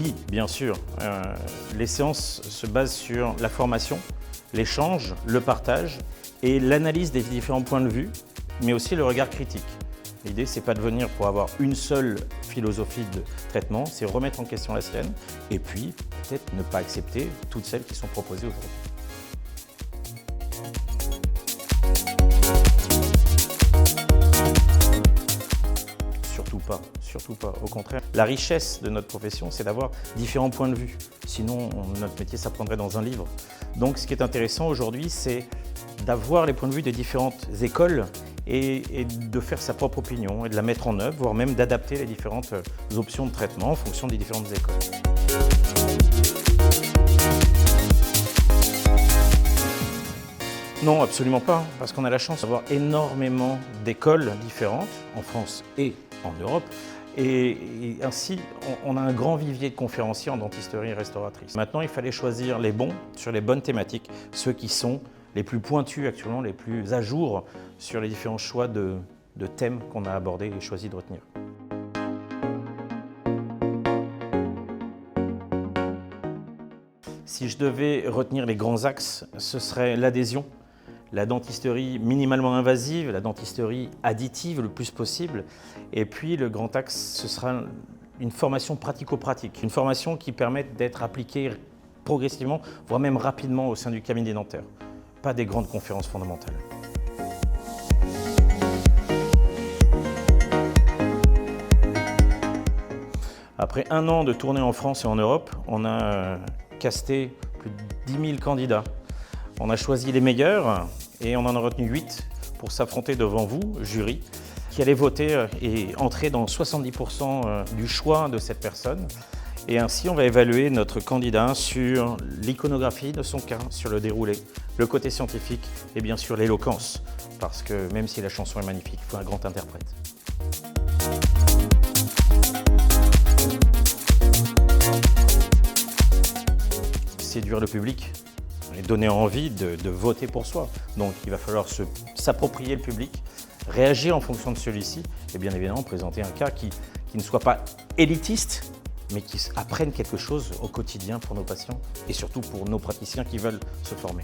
Oui, bien sûr. Les séances se basent sur la formation, l'échange, le partage et l'analyse des différents points de vue, mais aussi le regard critique. L'idée, c'est pas de venir pour avoir une seule philosophie de traitement, c'est remettre en question la sienne et puis peut-être ne pas accepter toutes celles qui sont proposées aujourd'hui. Surtout pas. Au contraire, la richesse de notre profession, c'est d'avoir différents points de vue. Sinon, notre métier s'apprendrait dans un livre. Donc, ce qui est intéressant aujourd'hui, c'est d'avoir les points de vue des différentes écoles et de faire sa propre opinion et de la mettre en œuvre, voire même d'adapter les différentes options de traitement en fonction des différentes écoles. Non, absolument pas, parce qu'on a la chance d'avoir énormément d'écoles différentes, en France et en Europe, et ainsi, on a un grand vivier de conférenciers en dentisterie restauratrice. Maintenant, il fallait choisir les bons sur les bonnes thématiques, ceux qui sont les plus pointus actuellement, les plus à jour sur les différents choix de thèmes qu'on a abordés et choisi de retenir. Si je devais retenir les grands axes, ce serait l'adhésion, la dentisterie minimalement invasive, la dentisterie additive le plus possible. Et puis le grand axe, ce sera une formation pratico-pratique, une formation qui permette d'être appliquée progressivement, voire même rapidement au sein du cabinet dentaire. Pas des grandes conférences fondamentales. Après un an de tournée en France et en Europe, on a casté plus de 10 000 candidats. On a choisi les meilleurs et on en a retenu 8 pour s'affronter devant vous, jury, qui allez voter et entrer dans 70% du choix de cette personne. Et ainsi, on va évaluer notre candidat sur l'iconographie de son cas, sur le déroulé, le côté scientifique et bien sûr l'éloquence, parce que même si la chanson est magnifique, il faut un grand interprète. Séduire le public et donner envie de voter pour soi. Donc il va falloir s'approprier le public, réagir en fonction de celui-ci et bien évidemment présenter un cas qui ne soit pas élitiste, mais qui apprenne quelque chose au quotidien pour nos patients et surtout pour nos praticiens qui veulent se former.